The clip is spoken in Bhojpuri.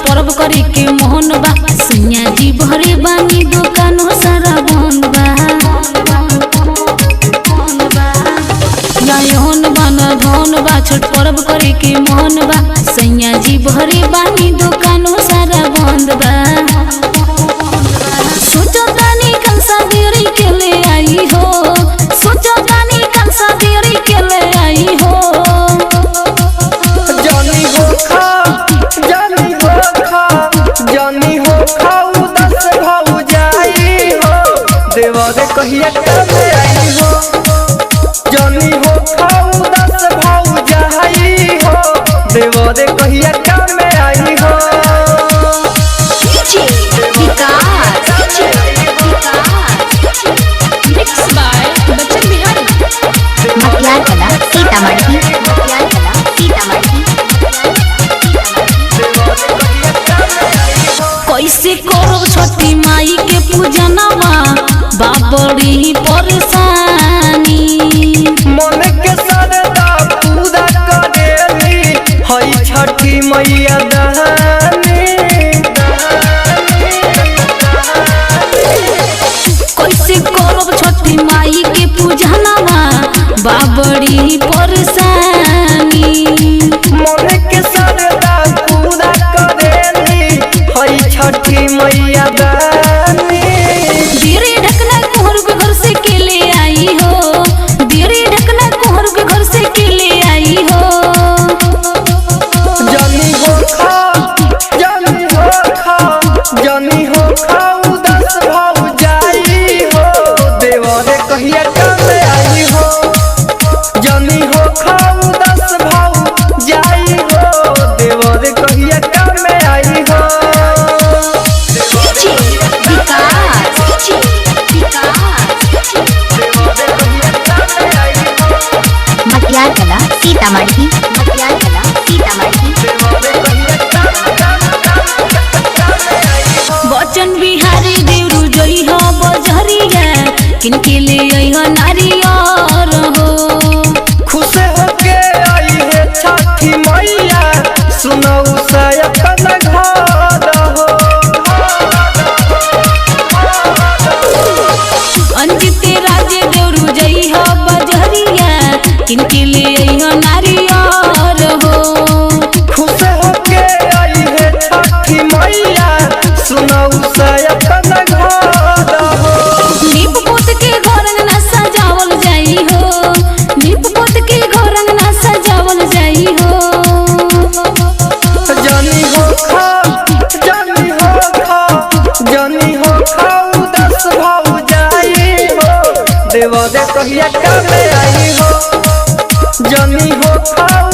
पर्व करे के मोहन बा सैया जी भरे बानी दुकान सारा बंद बा नयन बना धन बा छठ पर्व करे के मोहन बा सैया जी भरे बानी दुकान सारा बंद बा सोचो तानी कंसा देरी के ले आई हो सोचो तानी कंसा देरी के ले आई हो देवरे कहिया कब आई हो जानी हो खाऊ 10 भाऊ जाई हो देवरे कहिया कब आई हो मिक्स बाय बच्चन बिहारी मटियार कला सीतामढ़ी कैसे करो छठी माई के पूजनवा बाबड़ी परेशानी मन के सरदा पूरा करेली हई छठी मैया दहानी कैसे करो छठी माई के पूजनवा बाबड़ी परेशानी मन के सरदा पूरा करेली हई छठी मैया दहानी धीरे ढकना कोहर के घर से के ले आई हो धीरे ढकना कोहर के घर से के ले आई हो जानी हो खाऊ 10 भाऊ जाई हो देवरे कहिया कब आई हो जानी हो खाऊ 10 भाऊ जाई हो देवरे कहिया कब आई हो मटियार कला सीतामढ़ी बच्चन बिहारी देवरू जई हो बजरिया किनके ले आई हो नारियर हो खुश होके आई है छठी मैया सुनऊ सयपन घर हो अंजिते राजे देवरू जई हो बजरिया किनके ले आई हो नारियर हो खुश होके आई है छठी मैया सुनऊ सयपन घर हो नीप पोत के घर अंगना सजावल जाई हो नीप पोत के घर अंगना सजावल जाई हो जानी हो खाऊ 10 भाऊ जाई हो देवरे कहिया कब आई हो जानी हो खाऊ